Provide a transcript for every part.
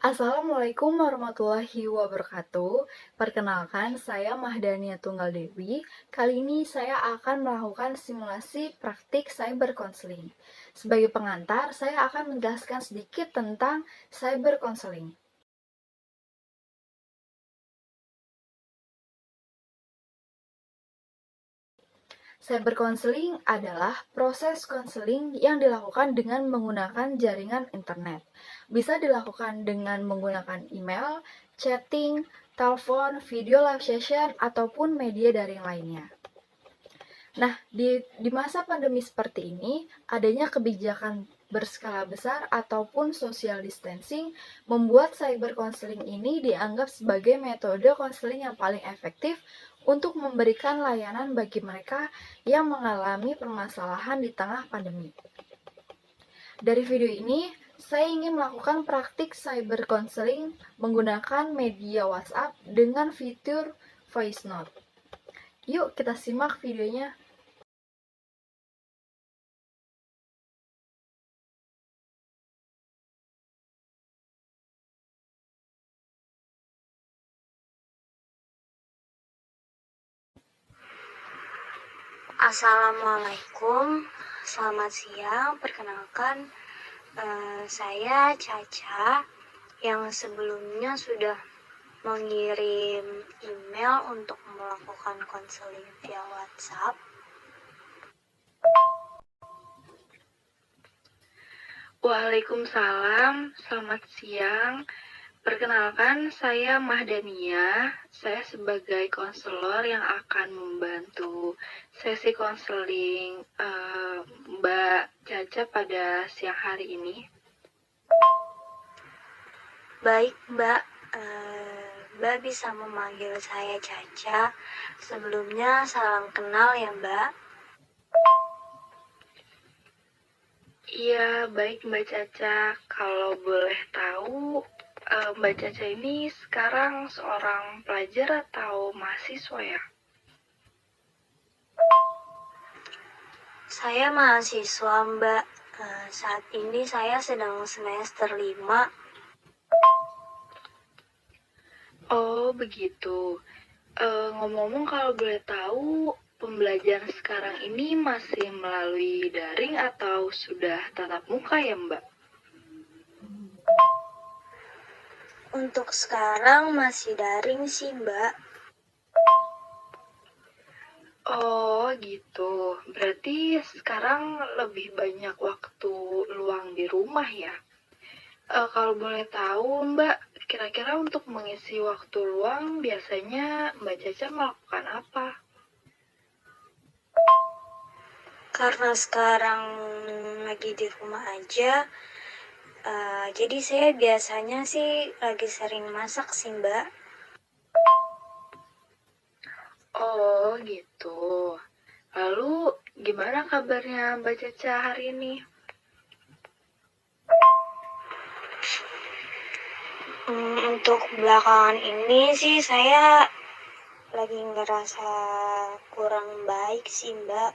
Assalamualaikum warahmatullahi wabarakatuh. Perkenalkan, saya Mahdania Tunggal Dewi. Kali ini saya akan melakukan simulasi praktik cyber counseling. Sebagai pengantar, saya akan menjelaskan sedikit tentang cyber counseling. Cyber counseling adalah proses konseling yang dilakukan dengan menggunakan jaringan internet. Bisa dilakukan dengan menggunakan email, chatting, telepon, video live session, ataupun media daring lainnya. Nah, di masa pandemi seperti ini, adanya kebijakan berskala besar ataupun social distancing membuat cyber counseling ini dianggap sebagai metode konseling yang paling efektif untuk memberikan layanan bagi mereka yang mengalami permasalahan di tengah pandemi. Dari video ini, saya ingin melakukan praktik cyber counseling menggunakan media WhatsApp dengan fitur voice note. Yuk kita simak videonya. Assalamualaikum, selamat siang. Perkenalkan, saya Caca yang sebelumnya sudah mengirim email untuk melakukan konseling via WhatsApp. Waalaikumsalam, selamat siang. Perkenalkan, saya Mahdania. Saya sebagai konselor yang akan membantu sesi konseling Mbak Caca pada siang hari ini. Baik, Mbak. Mbak bisa memanggil saya Caca. Sebelumnya salam kenal ya, Mbak. Iya, baik Mbak Caca. Kalau boleh tahu, Mbak Caca ini sekarang seorang pelajar atau mahasiswa ya? Saya mahasiswa, Mbak. Saat ini saya sedang semester 5. Oh, begitu. Ngomong-ngomong kalau boleh tahu, pembelajaran sekarang ini masih melalui daring atau sudah tatap muka ya, Mbak? Untuk sekarang masih daring sih, Mbak. Oh, gitu. Berarti sekarang lebih banyak waktu luang di rumah ya? Kalau boleh tahu, Mbak, kira-kira untuk mengisi waktu luang biasanya Mbak Caca melakukan apa? Karena sekarang lagi di rumah aja, jadi saya biasanya sih lagi sering masak sih, Mbak. Oh, gitu. Lalu, gimana kabarnya Mbak Caca hari ini? Untuk belakangan ini sih saya lagi ngerasa kurang baik sih, Mbak.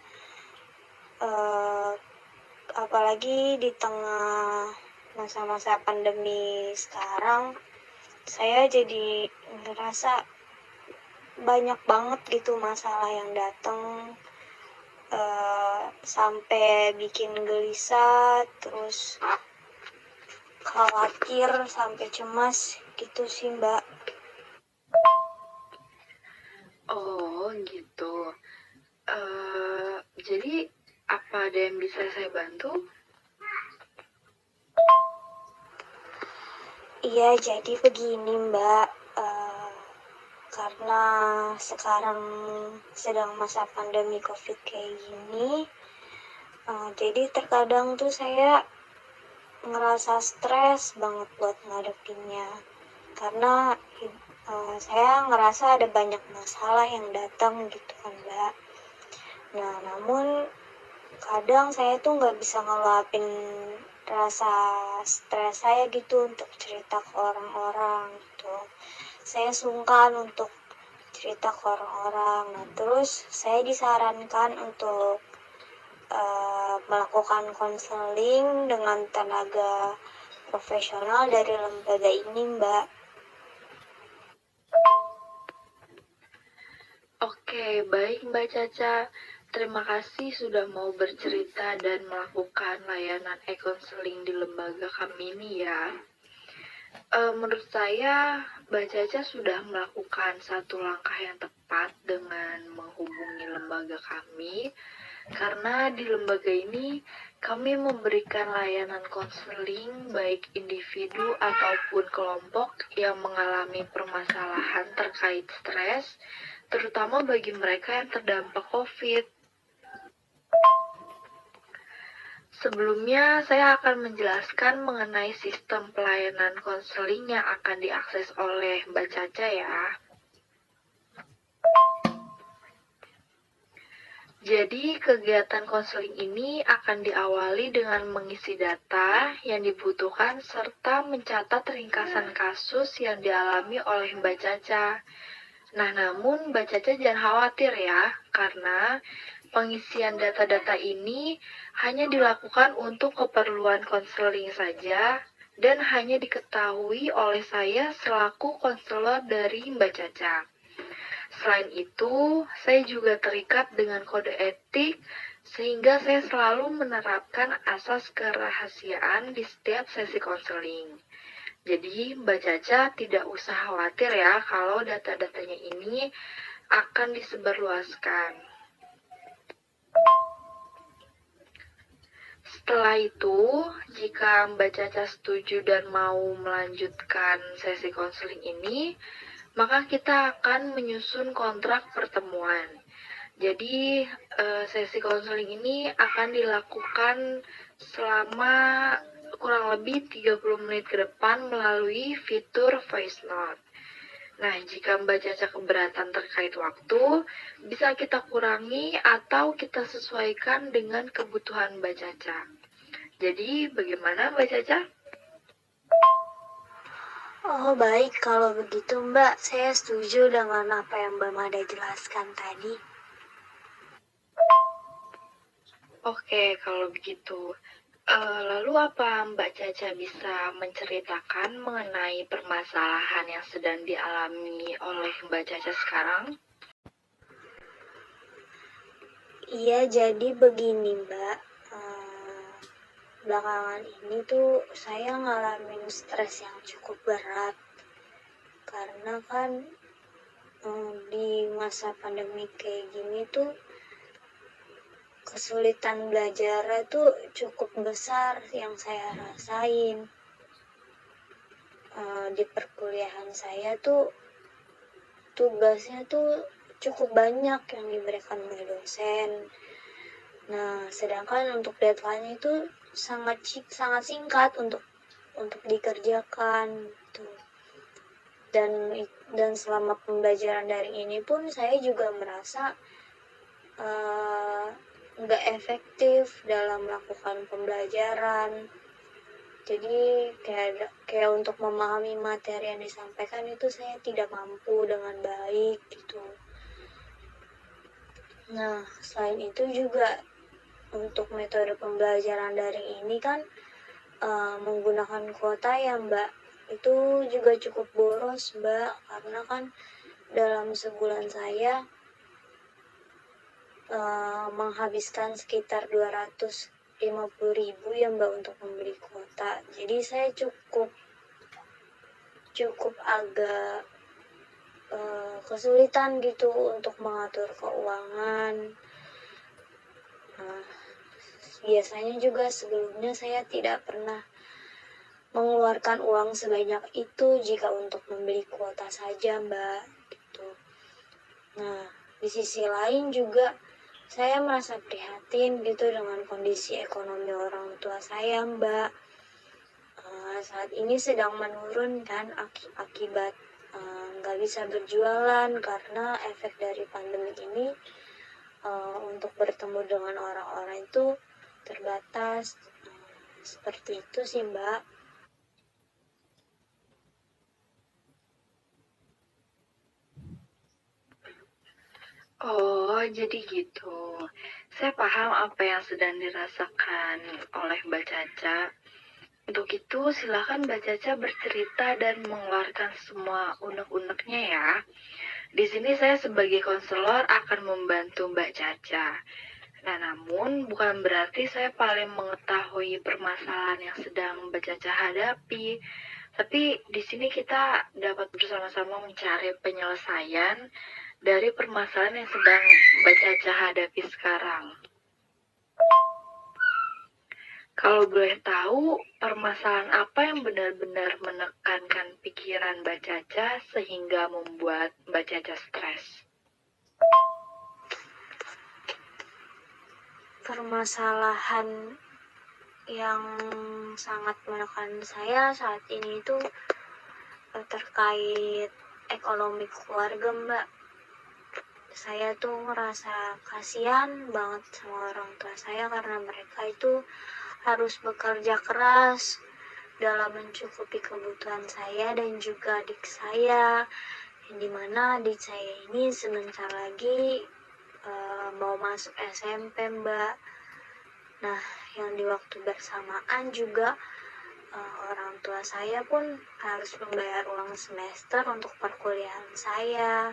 Apalagi di tengah masa-masa pandemi sekarang, saya jadi ngerasa banyak banget gitu masalah yang datang, sampai bikin gelisah, terus khawatir sampai cemas gitu sih, Mbak. Oh, gitu. Jadi, apa ada yang bisa saya bantu? Iya, jadi begini, Mbak. Karena sekarang sedang masa pandemi COVID kayak gini, jadi terkadang tuh saya ngerasa stres banget buat ngadepinnya. Karena saya ngerasa ada banyak masalah yang datang gitu kan, Mbak. Nah, namun kadang saya tuh nggak bisa ngeluapin rasa stres saya gitu untuk cerita ke orang-orang gitu. Saya sungkan untuk cerita ke orang-orang. Nah, terus saya disarankan untuk melakukan konseling dengan tenaga profesional dari lembaga ini, Mbak. Oke, baik Mbak Caca. Terima kasih sudah mau bercerita dan melakukan layanan e-counseling di lembaga kami ini ya. Menurut saya, Mbak Caca sudah melakukan satu langkah yang tepat dengan menghubungi lembaga kami, karena di lembaga ini kami memberikan layanan konseling baik individu ataupun kelompok yang mengalami permasalahan terkait stres, terutama bagi mereka yang terdampak COVID. Sebelumnya, saya akan menjelaskan mengenai sistem pelayanan konseling yang akan diakses oleh Mbak Caca ya. Jadi, kegiatan konseling ini akan diawali dengan mengisi data yang dibutuhkan serta mencatat ringkasan kasus yang dialami oleh Mbak Caca. Nah, namun Mbak Caca jangan khawatir ya, karena pengisian data-data ini hanya dilakukan untuk keperluan konseling saja dan hanya diketahui oleh saya selaku konselor dari Mbak Caca. Selain itu, saya juga terikat dengan kode etik sehingga saya selalu menerapkan asas kerahasiaan di setiap sesi konseling. Jadi, Mbak Caca tidak usah khawatir ya kalau data-datanya ini akan disebarluaskan. Setelah itu, jika Mbak Caca setuju dan mau melanjutkan sesi konseling ini, maka kita akan menyusun kontrak pertemuan. Jadi, sesi konseling ini akan dilakukan selama kurang lebih 30 menit ke depan melalui fitur voice note. Nah, jika Mbak Caca keberatan terkait waktu, bisa kita kurangi atau kita sesuaikan dengan kebutuhan Mbak Caca. Jadi, bagaimana Mbak Caca? Oh baik, kalau begitu Mbak, saya setuju dengan apa yang Mbak Mada jelaskan tadi. Oke, kalau begitu. Lalu apa Mbak Caca bisa menceritakan mengenai permasalahan yang sedang dialami oleh Mbak Caca sekarang? Iya, jadi begini Mbak. Belakangan ini tuh saya ngalamin stres yang cukup berat. Karena kan di masa pandemi kayak gini tuh kesulitan belajarnya tuh cukup besar yang saya rasain. Di perkuliahan saya tuh tugasnya tuh cukup banyak yang diberikan oleh dosen. Nah, sedangkan untuk deadline itu sangat singkat untuk dikerjakan gitu. Dan selama pembelajaran daring ini pun saya juga merasa nggak efektif dalam melakukan pembelajaran. Jadi kayak untuk memahami materi yang disampaikan itu saya tidak mampu dengan baik gitu. Nah, selain itu juga untuk metode pembelajaran daring ini kan menggunakan kuota ya Mbak, itu juga cukup boros Mbak, karena kan dalam sebulan saya menghabiskan sekitar 250.000 ya Mbak untuk membeli kuota. Jadi saya cukup agak kesulitan gitu untuk mengatur keuangan. Biasanya juga sebelumnya saya tidak pernah mengeluarkan uang sebanyak itu jika untuk membeli kuota saja Mbak gitu. Nah, di sisi lain juga saya merasa prihatin gitu dengan kondisi ekonomi orang tua saya Mbak. Saat ini sedang menurun kan akibat nggak bisa berjualan karena efek dari pandemi ini. Untuk bertemu dengan orang-orang itu terbatas. Seperti itu sih Mbak. Oh, jadi gitu. Saya paham apa yang sedang dirasakan oleh Mbak Caca. Untuk itu, silakan Mbak Caca bercerita dan mengeluarkan semua unek-uneknya ya. Di sini saya sebagai konselor akan membantu Mbak Caca. Nah, namun bukan berarti saya paling mengetahui permasalahan yang sedang Mbak Caca hadapi. Tapi di sini kita dapat bersama-sama mencari penyelesaian dari permasalahan yang sedang Mbak Caca hadapi sekarang. Kalau boleh tahu, permasalahan apa yang benar-benar menekankan pikiran Mbak Caca sehingga membuat Mbak Caca stres? Permasalahan yang sangat menekan saya saat ini itu terkait ekonomi keluarga, Mbak. Saya tuh ngerasa kasihan banget sama orang tua saya karena mereka itu harus bekerja keras dalam mencukupi kebutuhan saya dan juga adik saya, yang dimana adik saya ini sebentar lagi mau masuk SMP, Mbak. Nah, yang di waktu bersamaan juga orang tua saya pun harus membayar uang semester untuk perkuliahan saya,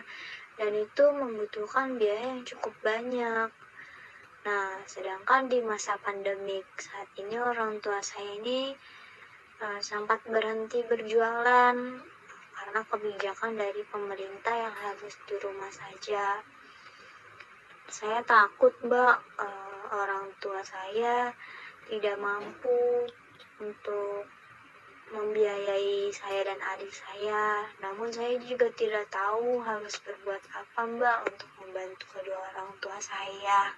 dan itu membutuhkan biaya yang cukup banyak. Nah, sedangkan di masa pandemik saat ini orang tua saya ini sempat berhenti berjualan karena kebijakan dari pemerintah yang harus di rumah saja. Saya takut, Mbak, orang tua saya tidak mampu untuk membiayai saya dan adik saya. Namun saya juga tidak tahu harus berbuat apa, Mbak, untuk membantu kedua orang tua saya.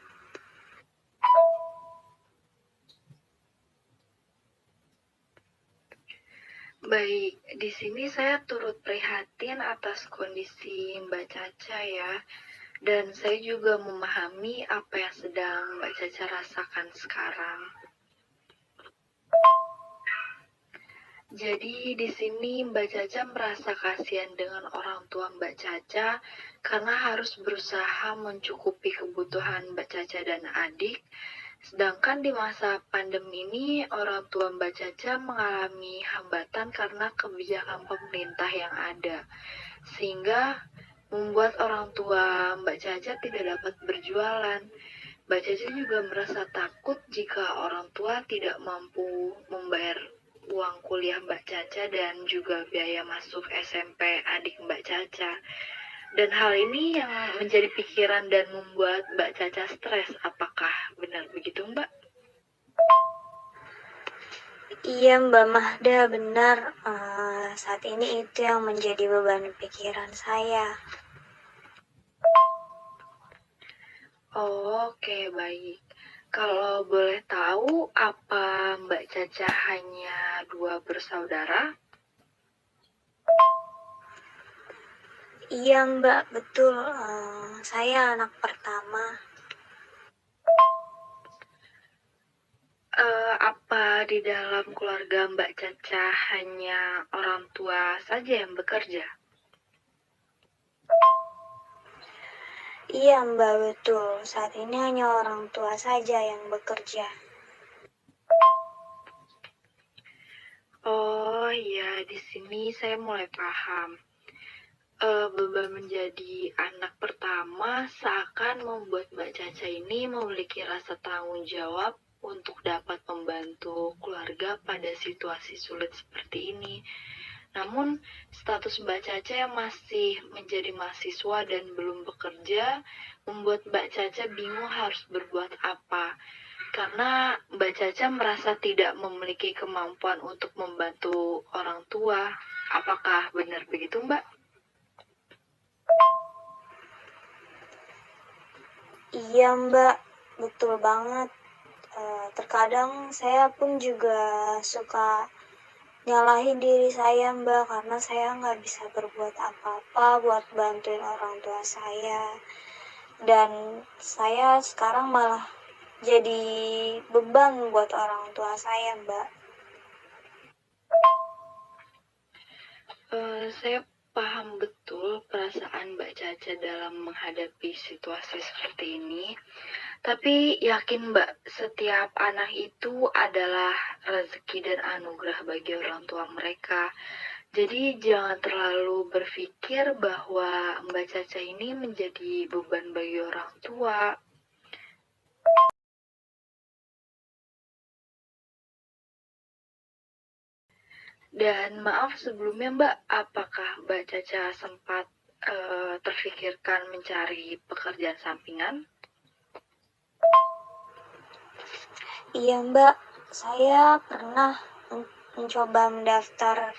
Baik, di sini saya turut prihatin atas kondisi Mbak Caca ya. Dan saya juga memahami apa yang sedang Mbak Caca rasakan sekarang. Jadi di sini Mbak Caca merasa kasihan dengan orang tua Mbak Caca karena harus berusaha mencukupi kebutuhan Mbak Caca dan adik. Sedangkan di masa pandemi ini orang tua Mbak Caca mengalami hambatan karena kebijakan pemerintah yang ada. Sehingga membuat orang tua Mbak Caca tidak dapat berjualan. Mbak Caca juga merasa takut jika orang tua tidak mampu membayar uang kuliah Mbak Caca dan juga biaya masuk SMP adik Mbak Caca. Dan hal ini yang menjadi pikiran dan membuat Mbak Caca stres. Apakah benar begitu, Mbak? Iya, Mbak Mahda, benar. Saat ini itu yang menjadi beban pikiran saya. Oke, baik. Kalau boleh tahu, apa Mbak Caca hanya 2 bersaudara? Iya, Mbak, betul. Saya anak pertama. Apa di dalam keluarga Mbak Caca hanya orang tua saja yang bekerja? Iya, Mbak, betul. Saat ini hanya orang tua saja yang bekerja. Oh iya, di sini saya mulai paham. Beban menjadi anak pertama seakan membuat Mbak Caca ini memiliki rasa tanggung jawab untuk dapat membantu keluarga pada situasi sulit seperti ini. Namun, status Mbak Caca yang masih menjadi mahasiswa dan belum bekerja membuat Mbak Caca bingung harus berbuat apa. Karena Mbak Caca merasa tidak memiliki kemampuan untuk membantu orang tua. Apakah benar begitu, Mbak? Iya, Mbak, betul banget. Terkadang saya pun juga suka nyalahin diri saya, Mbak, karena saya nggak bisa berbuat apa-apa buat bantuin orang tua saya. Dan saya sekarang malah jadi beban buat orang tua saya, Mbak. Saya paham betul perasaan Mbak Caca Caca dalam menghadapi situasi seperti ini. Tapi yakin Mbak, setiap anak itu adalah rezeki dan anugerah bagi orang tua mereka. Jadi jangan terlalu berpikir bahwa Mbak Caca ini menjadi beban bagi orang tua. Dan maaf sebelumnya Mbak, apakah Mbak Caca sempat terfikirkan mencari pekerjaan sampingan? Iya Mbak, saya pernah mencoba mendaftar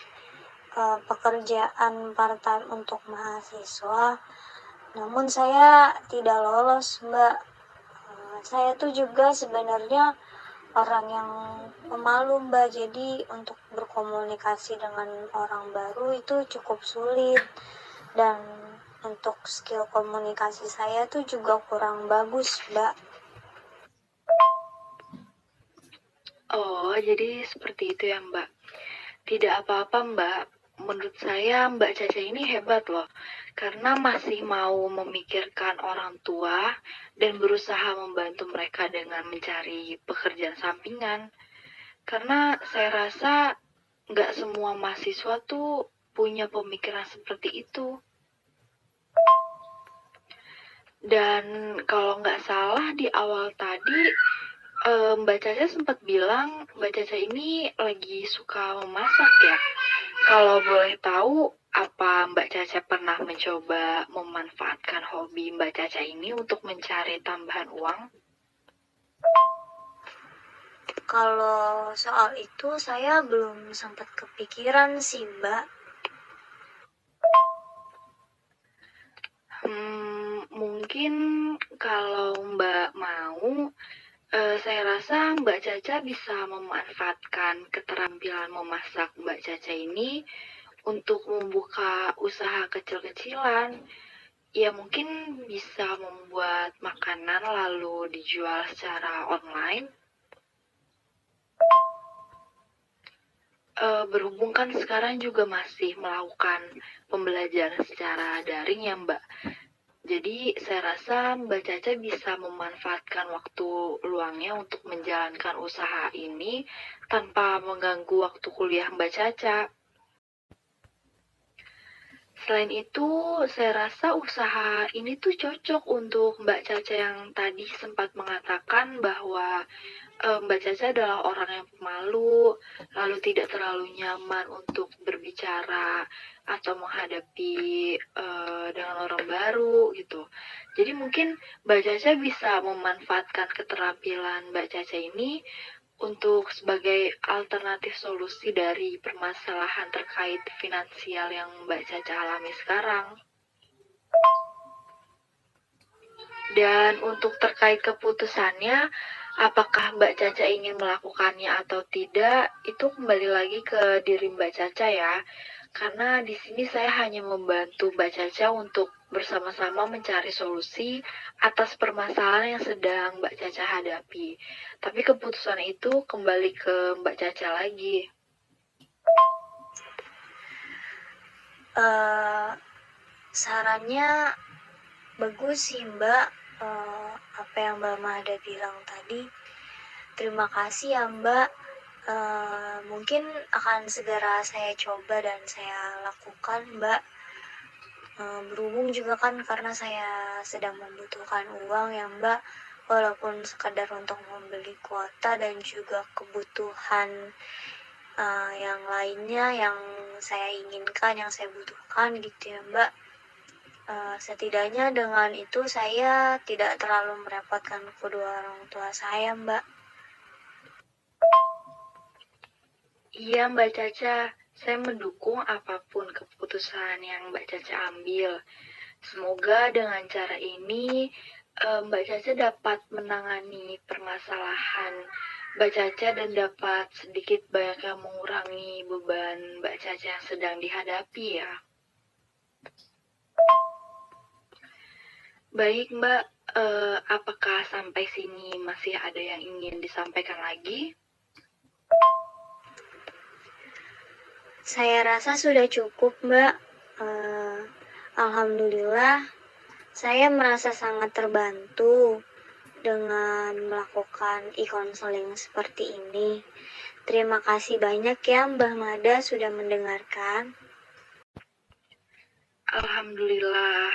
pekerjaan part-time untuk mahasiswa, namun saya tidak lolos Mbak. Saya tuh juga sebenarnya orang yang pemalu Mbak, jadi untuk berkomunikasi dengan orang baru itu cukup sulit, dan untuk skill komunikasi saya tuh juga kurang bagus Mbak. Oh, jadi seperti itu ya Mbak. Tidak apa-apa Mbak, menurut saya Mbak Caca ini hebat loh, karena masih mau memikirkan orang tua dan berusaha membantu mereka dengan mencari pekerjaan sampingan. Karena saya rasa nggak semua mahasiswa tuh punya pemikiran seperti itu. Dan kalau nggak salah di awal tadi, Mbak Caca sempat bilang Mbak Caca ini lagi suka memasak ya. Kalau boleh tahu, apa Mbak Caca pernah mencoba memanfaatkan hobi Mbak Caca ini untuk mencari tambahan uang? Kalau soal itu saya belum sempat kepikiran sih Mbak. Mungkin kalau Mbak mau, saya rasa Mbak Caca bisa memanfaatkan keterampilan memasak Mbak Caca ini untuk membuka usaha kecil-kecilan. Ya mungkin bisa membuat makanan lalu dijual secara online. Berhubung kan sekarang juga masih melakukan pembelajaran secara daring ya Mbak. Jadi saya rasa Mbak Caca bisa memanfaatkan waktu luangnya untuk menjalankan usaha ini tanpa mengganggu waktu kuliah Mbak Caca. Selain itu, saya rasa usaha ini tuh cocok untuk Mbak Caca yang tadi sempat mengatakan bahwa Mbak Caca adalah orang yang pemalu, lalu tidak terlalu nyaman untuk berbicara atau menghadapi dengan orang baru gitu. Jadi mungkin Mbak Caca bisa memanfaatkan keterampilan Mbak Caca ini untuk sebagai alternatif solusi dari permasalahan terkait finansial yang Mbak Caca alami sekarang. Dan untuk terkait keputusannya, apakah Mbak Caca ingin melakukannya atau tidak, itu kembali lagi ke diri Mbak Caca ya. Karena di sini saya hanya membantu Mbak Caca untuk bersama-sama mencari solusi atas permasalahan yang sedang Mbak Caca hadapi. Tapi keputusan itu kembali ke Mbak Caca lagi. Sarannya bagus sih Mbak, apa yang Mbak Mada bilang tadi. Terima kasih ya Mbak. Mungkin akan segera saya coba dan saya lakukan Mbak. Berhubung juga kan karena saya sedang membutuhkan uang ya Mbak, walaupun sekadar untuk membeli kuota dan juga kebutuhan yang lainnya yang saya inginkan, yang saya butuhkan gitu ya Mbak. Setidaknya dengan itu saya tidak terlalu merepotkan kedua orang tua saya Mbak. Iya Mbak Caca, saya mendukung apapun keputusan yang Mbak Caca ambil. Semoga dengan cara ini Mbak Caca dapat menangani permasalahan Mbak Caca dan dapat sedikit banyaknya mengurangi beban Mbak Caca yang sedang dihadapi ya. Baik Mbak, apakah sampai sini masih ada yang ingin disampaikan lagi? Saya rasa sudah cukup Mbak. Alhamdulillah Saya merasa sangat terbantu dengan melakukan e-counseling seperti ini. Terima kasih banyak ya Mbah Mada sudah mendengarkan. Alhamdulillah.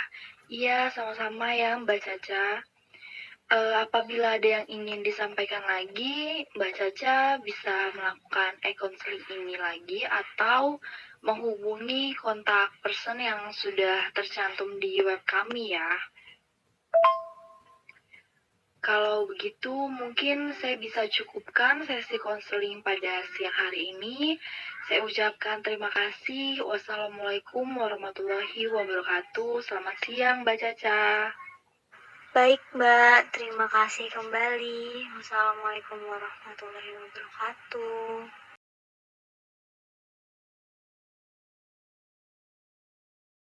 Iya, sama-sama ya Mbak Caca. Apabila ada yang ingin disampaikan lagi, Mbak Caca bisa melakukan e-counseling ini lagi atau menghubungi kontak person yang sudah tercantum di web kami ya. Kalau begitu, mungkin saya bisa cukupkan sesi konseling pada siang hari ini. Saya ucapkan terima kasih. Wassalamualaikum warahmatullahi wabarakatuh. Selamat siang, Mbak Caca. Baik Mbak, terima kasih kembali. Wassalamualaikum warahmatullahi wabarakatuh.